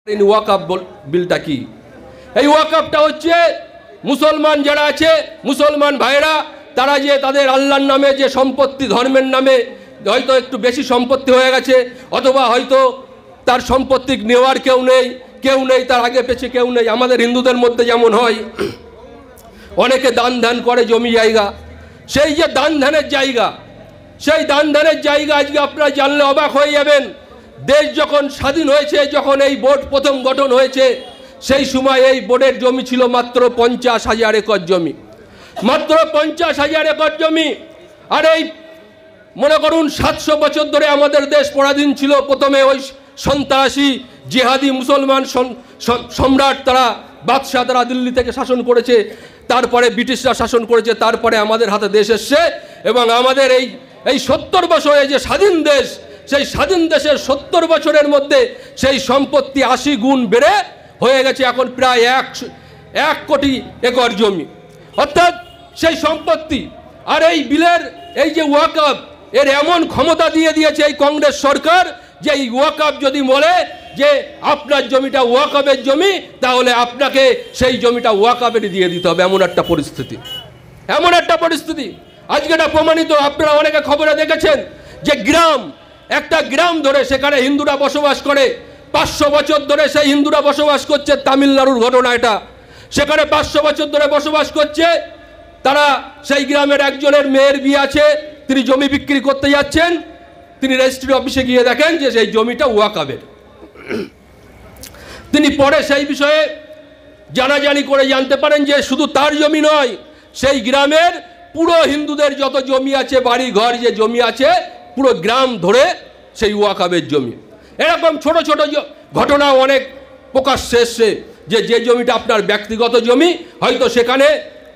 ওয়াকআপ বিলটা কি? এই ওয়াকআপটা হচ্ছে মুসলমান যারা আছে, মুসলমান ভাইরা, তারা যে তাদের আল্লাহর নামে যে সম্পত্তি, ধর্মের নামে হয়তো একটু বেশি সম্পত্তি হয়ে গেছে, অথবা হয়তো তার সম্পত্তি নেওয়ার কেউ নেই, তার আগে পেছে কেউ নেই। আমাদের হিন্দুদের মধ্যে যেমন হয়, অনেকে দান ধ্যান করে জমি জায়গা, সেই যে দান ধ্যানের জায়গা, সেই দান ধ্যানের জায়গা আজকে আপনারা জানলে অবাক হয়ে যাবেন। দেশ যখন স্বাধীন হয়েছে, যখন এই বোর্ড প্রথম গঠন হয়েছে, সেই সময় এই বোর্ডের জমি ছিল মাত্র 50,000 একর জমি, মাত্র 50,000 একর জমি। আর এই মনে করুন 700 বছর ধরে আমাদের দেশ পরাধীন ছিল। প্রথমে ওই সন্ত্রাসী জিহাদি মুসলমান সম্রাট, তারা বাদশাহ, তারা দিল্লি থেকে শাসন করেছে, তারপরে ব্রিটিশরা শাসন করেছে, তারপরে আমাদের হাতে দেশ এসছে। এবং আমাদের এই 70 বছরে যে স্বাধীন দেশ, সেই স্বাধীন দেশের 70 বছরের মধ্যে সেই সম্পত্তি 80 গুণ বেড়ে হয়ে গেছে এখন প্রায় 1 কোটি একর জমি, অর্থাৎ সেই সম্পত্তি। আর এই বিলের এই যে ওয়াকআপ, এর এমন ক্ষমতা দিয়ে দিয়েছে এই কংগ্রেস সরকার যে এই ওয়াকআপ যদি বলে যে আপনার জমিটা ওয়াকআপের জমি, তাহলে আপনাকে সেই জমিটা ওয়াকআপেরই দিয়ে দিতে হবে, এমন একটা পরিস্থিতি, এমন একটা পরিস্থিতি। আজকে এটা প্রমাণিত, আপনারা অনেকে খবরে দেখেছেন যে একটা গ্রাম ধরে সেখানে হিন্দুরা বসবাস করে, 500 বছর ধরে সেই হিন্দুরা বসবাস করছে। তামিলনাড়ুর ঘটনা এটা, সেখানে 500 বছর ধরে বসবাস করছে তারা। সেই গ্রামের একজনের মেয়ের বিয়ে আছে, তিনি জমি বিক্রি করতে যাচ্ছেন, তিনি রেজিস্ট্রি অফিসে গিয়ে দেখেন যে সেই জমিটা ওয়াকআপের। তিনি পরে সেই বিষয়ে জানাজানি করে জানতে পারেন যে শুধু তার জমি নয়, সেই গ্রামের পুরো হিন্দুদের যত জমি আছে, বাড়ি ঘর যে জমি আছে, পুরো গ্রাম ধরে সেই ওয়াকআপের জমি। এরকম ছোট ছোট ঘটনা অনেক প্রকাশ্যে এসছে যে জমিটা আপনার ব্যক্তিগত জমি, হয়তো সেখানে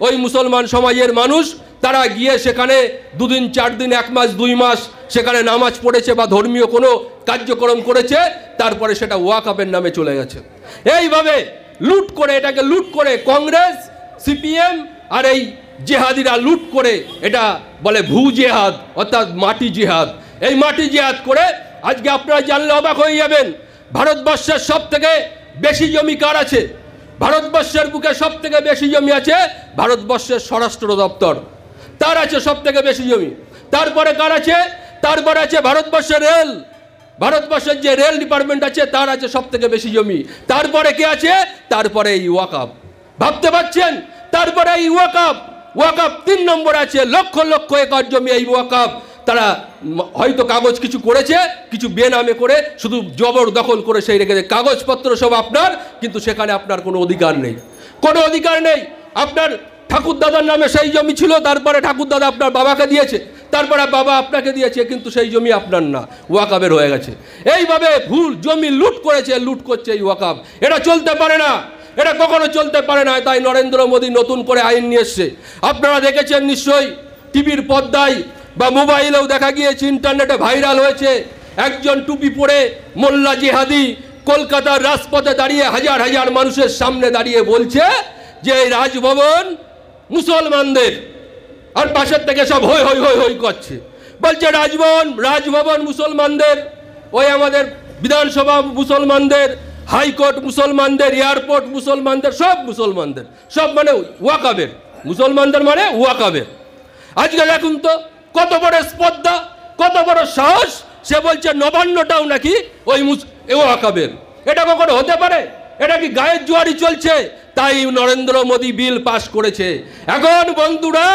ওই মুসলমান সমাজের মানুষ তারা গিয়ে সেখানে 2 দিন 4 দিন 1 মাস 2 মাস সেখানে নামাজ পড়েছে বা ধর্মীয় কোনো কার্যক্রম করেছে, তারপরে সেটা ওয়াকআপের নামে চলে গেছে। এইভাবে লুট করে, এটাকে লুট করে কংগ্রেস, সিপিএম আর এই জেহাদিরা লুট করে, এটা বলে ভূ জেহাদ, অর্থাৎ মাটি জেহাদ। এই মাটি জেহাদ করে আজকে আপনারা জানলে অবাক হয়ে যাবেন, ভারতবর্ষের সব থেকে বেশি জমি কার আছে? ভারতবর্ষের বুকে সব থেকে বেশি জমি আছে ভারতবর্ষের স্বরাষ্ট্র দপ্তর, তার আছে সব থেকে বেশি জমি। তারপরে কার আছে? তারপরে আছে ভারতবর্ষের রেল, ভারতবর্ষের যে রেল ডিপার্টমেন্ট আছে তার আছে সব থেকে বেশি জমি। তারপরে কে আছে? তারপরে এই ওয়াকআপ। ভাবতে পারছেন? তারপরে এই ওয়াকআপ 3 নম্বরে আছে, লক্ষ লক্ষ একর জমি এই ওয়াকআপ। তারা হয়তো কাগজ কিছু করেছে, কিছু বেনামে করে, শুধু জবরদখল করে সেই রেখেছে, কাগজপত্র সব আপনার, কিন্তু সেখানে আপনার কোনো অধিকার নেই, কোনো অধিকার নেই। আপনার ঠাকুরদাদার নামে সেই জমি ছিল, তারপরে ঠাকুরদাদা আপনার বাবাকে দিয়েছে, তারপরে বাবা আপনাকে দিয়েছে, কিন্তু সেই জমি আপনার না, ওয়াকআপের হয়ে গেছে। এইভাবে ভুল জমি লুট করেছে, লুট করছে এই ওয়াকআপ। এটা চলতে পারে না, এটা কখনো চলতে পারে না। তাই নরেন্দ্র মোদী নতুন করে আইন নিয়ে এসছে। আপনারা দেখেছেন নিশ্চয়ই, টিভির পর্দায় বা মোবাইলেও দেখা গিয়েছে, ইন্টারনেটে ভাইরাল হয়েছে, একজন টুপি পরে মোল্লা জিহাদি কলকাতার রাজপথে দাঁড়িয়ে হাজার হাজার মানুষের সামনে দাঁড়িয়ে বলছে যে এই রাজভবন মুসলমানদের, আর পাশের থেকে সব হই হই হই হই করছে, বলছে রাজভবন মুসলমানদের, ওই আমাদের বিধানসভা মুসলমানদের, হাইকোর্ট মুসলমানদের, এয়ারপোর্ট মুসলমানদের, সব মুসলমানদের, সব মানে ওয়াকআপের, মুসলমানদের মানে ওয়াকআপের। আজকে দেখুন তো কত বড় স্পর্ধা, কত বড় সাহস, সে বলছে নবান্নটাও নাকি ওই ওয়াকআপের। এটা কখনো হতে পারে? এটা কি গায়ের জোয়ারি চলছে? তাই নরেন্দ্র মোদী বিল পাস করেছে। এখন বন্ধুরা,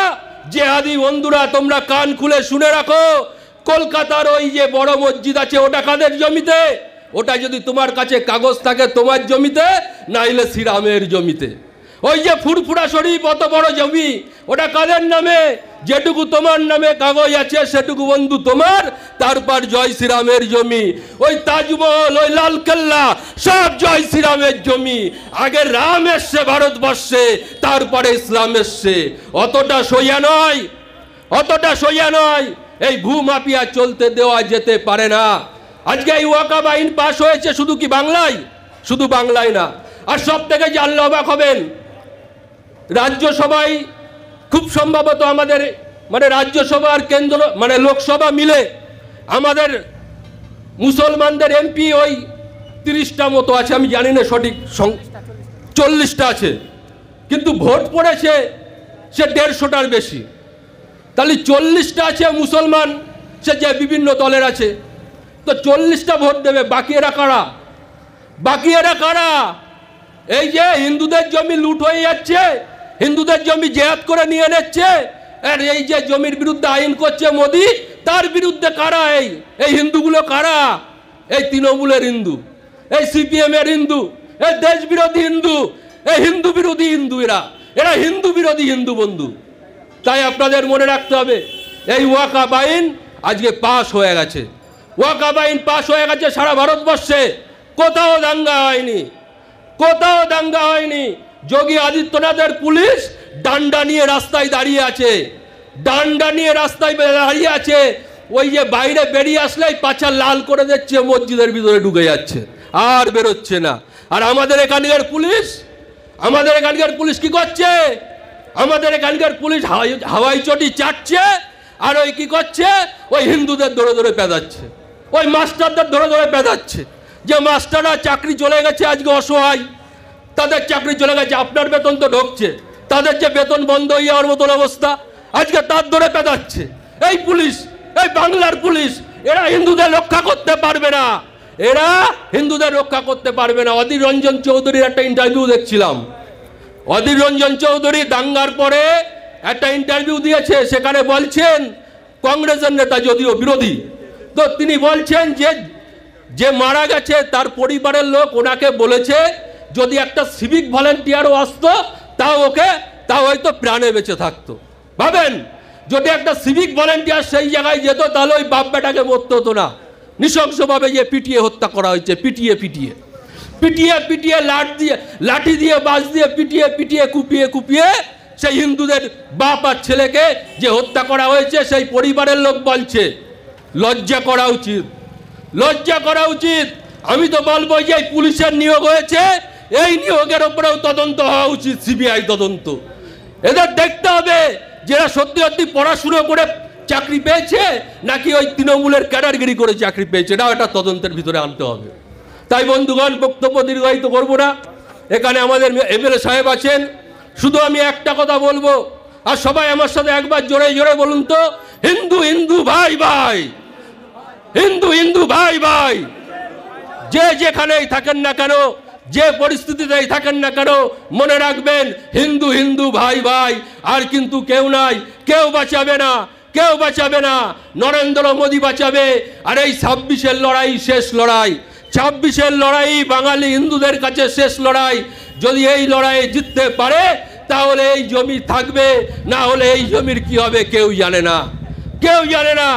জেহাদি বন্ধুরা, তোমরা কান খুলে শুনে রাখো, কলকাতার ওই যে বড় মসজিদ আছে, ওটা কাদের জমিতে? ওটা যদি তোমার কাছে কাগজ থাকে তোমার জমিতে, নাইলে শ্রীরামের জমিতে। ওই যে ফুরফুরা শরীফ, অত বড় জমি, ওটা কাদের নামে? যেটুকু তোমার নামে কাগজ আছে সেটুকু বন্ধু তোমার, তারপর জয় শ্রীরামের জমি। ওই তাজমহল, ওই লালকেল্লা, সব জয় শ্রীরামের জমি। আগে রাম এসছে ভারতবর্ষে, তারপরে ইসলাম এসছে। অতটা সইয়া নয়, অতটা সইয়া নয়। এই ভূমাফিয়া চলতে দেওয়া যেতে পারে না। আজকে এই ওয়াকআপ আইন পাশ হয়েছে শুধু কি বাংলায়? শুধু বাংলায় না। আর সব থেকে জানলে অবাক হবেন, রাজ্যসভায় খুব সম্ভবত আমাদের মানে রাজ্যসভা আর কেন্দ্র মানে লোকসভা মিলে আমাদের মুসলমানদের এমপি ওই 30টা মতো আছে, আমি জানি না সঠিক 40টা আছে, কিন্তু ভোট পড়েছে সে 150টার বেশি। তাহলে 40টা আছে মুসলমান, সে যে বিভিন্ন দলের আছে, তো 40টা ভোট দেবে। বাকি এরা কারা? বাকি এরা কারা? এই যে হিন্দুদের জমি লুট হয়ে যাচ্ছে, হিন্দুদের জমি জেহাদ করে নিয়ে নিচ্ছে, আর এই যে জমির বিরুদ্ধে আইন করছে মোদি, তার বিরুদ্ধে কারা? এই হিন্দুগুলো কারা? এই তৃণমূলের হিন্দু, এই সিপিএম এর হিন্দু, এই দেশ বিরোধী হিন্দু, এই হিন্দু বিরোধী হিন্দু, এরা হিন্দু বিরোধী হিন্দু বন্ধু। তাই আপনাদের মনে রাখতে হবে, এই ওয়াকাফ আইন আজকে পাশ হয়ে গেছে। ওয়াকাফ আইন পাশ হয়ে গেছে সারা ভারতবর্ষে, কোথাও দাঙ্গা হয়নি, কোথাও দাঙ্গা হয়নি। যোগী আদিত্যনাথের পুলিশ ডান্ডা নিয়ে রাস্তায় দাঁড়িয়ে আছে, ডান্ডা নিয়ে রাস্তায় দাঁড়িয়ে আছে। ওই যে বাইরে বেরিয়ে আসলেই পাছা লাল করে দিচ্ছে, মসজিদের ভিতরে ঢুকে যাচ্ছে, আর বেরোচ্ছে না। আর আমাদের এখানকার পুলিশ কি করছে? আমাদের এখানকার পুলিশ হাওয়াই চটি চাটছে, আর ওই কি করছে? ওই হিন্দুদের ধরে ধরে পেদাচ্ছে, ওই মাস্টারদের ধরে ধরে পেদাচ্ছে। যে মাস্টাররা চাকরি চলে গেছে, আজকে অসহায়, তাদের চাকরি চলে গেছে, আপনার বেতন তো ঢুকছে, তাদের যে বেতন বন্ধ হয়ে যাওয়ার মতন অবস্থা, আজকে তার ধরে পেদাচ্ছে। এই পুলিশ, এই বাংলার পুলিশ, এরা হিন্দুদের রক্ষা করতে পারবে না, এরা হিন্দুদের রক্ষা করতে পারবে না। অধীর রঞ্জন চৌধুরীর একটা ইন্টারভিউ দেখছিলাম, অধীর রঞ্জন চৌধুরী দাঙ্গার পরে একটা ইন্টারভিউ দিয়েছে, সেখানে বলছেন, কংগ্রেসের নেতা যদিও বিরোধী, তো তিনি বলছেন যে মারা গেছে তার পরিবারের লোক ওনাকে বলেছে যদি একটা সিভিক ভলেন্টিয়ারও আসতো তাও হয়তো প্রাণে বেঁচে থাকতো। ভাবেন, যদি একটা সিভিক ভলেন্টিয়ার সেই জায়গায় যেত, তাহলে ওই বাপ বেটাকে মরতে হতো না। নৃশংসভাবে যে পিটিয়ে হত্যা করা হয়েছে, পিটিয়ে লাঠি দিয়ে বাঁশ দিয়ে পিটিয়ে কুপিয়ে সেই হিন্দুদের বাপ আর ছেলেকে যে হত্যা করা হয়েছে, সেই পরিবারের লোক বলছে লজ্জা করা উচিত, লজ্জা করা উচিত। আমি তো বলবো যে এই পুলিশের নিয়োগ হয়েছে, এই নিয়োগের উপরেও তদন্ত হওয়া উচিত, সিবিআই তদন্ত। এদের দেখতে হবে যারা সত্যি সত্যি পড়াশুনো করে চাকরি পেয়েছে, নাকি ওই তৃণমূলের ক্যাডারগিরি করে চাকরি পেয়েছে, না, এটা তদন্তের ভিতরে আনতে হবে। তাই বন্ধুগণ, বক্তব্য দীর্ঘায়িত করবো না। এখানে আমাদের এমএলএ সাহেব আছেন, শুধু আমি একটা কথা বলবো, আর সবাই আমার সাথে একবার জোরে জোরে বলুন তো, হিন্দু হিন্দু ভাই ভাই, হিন্দু হিন্দু ভাই ভাই। যে যেখানেই থাকেন না কেন, যে পরিস্থিতিতেই থাকেন না কেন, মনে রাখবেন হিন্দু হিন্দু ভাই ভাই, আর কিন্তু কেউ নাই, কেউ বাঁচাবে না, কেউ বাঁচাবে না। নরেন্দ্র মোদী বাঁচাবে। আর এই 26-এর লড়াই শেষ লড়াই, 26-এর লড়াই বাঙালি হিন্দুদের কাছে শেষ লড়াই। যদি এই লড়াইয়ে জিততে পারে তাহলে এই জমি থাকবে, না হলে এই জমির কি হবে কেউ জানে না, কেউ জানে না।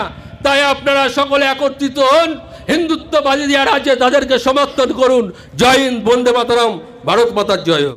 তাই আপনারা সকলে একত্রিত হন, হিন্দুত্ববাদী যারা আছে তাদেরকে সমর্থন করুন। জয় হিন্দ, বন্দে মাতরম, ভারত মাতার জয় হোক।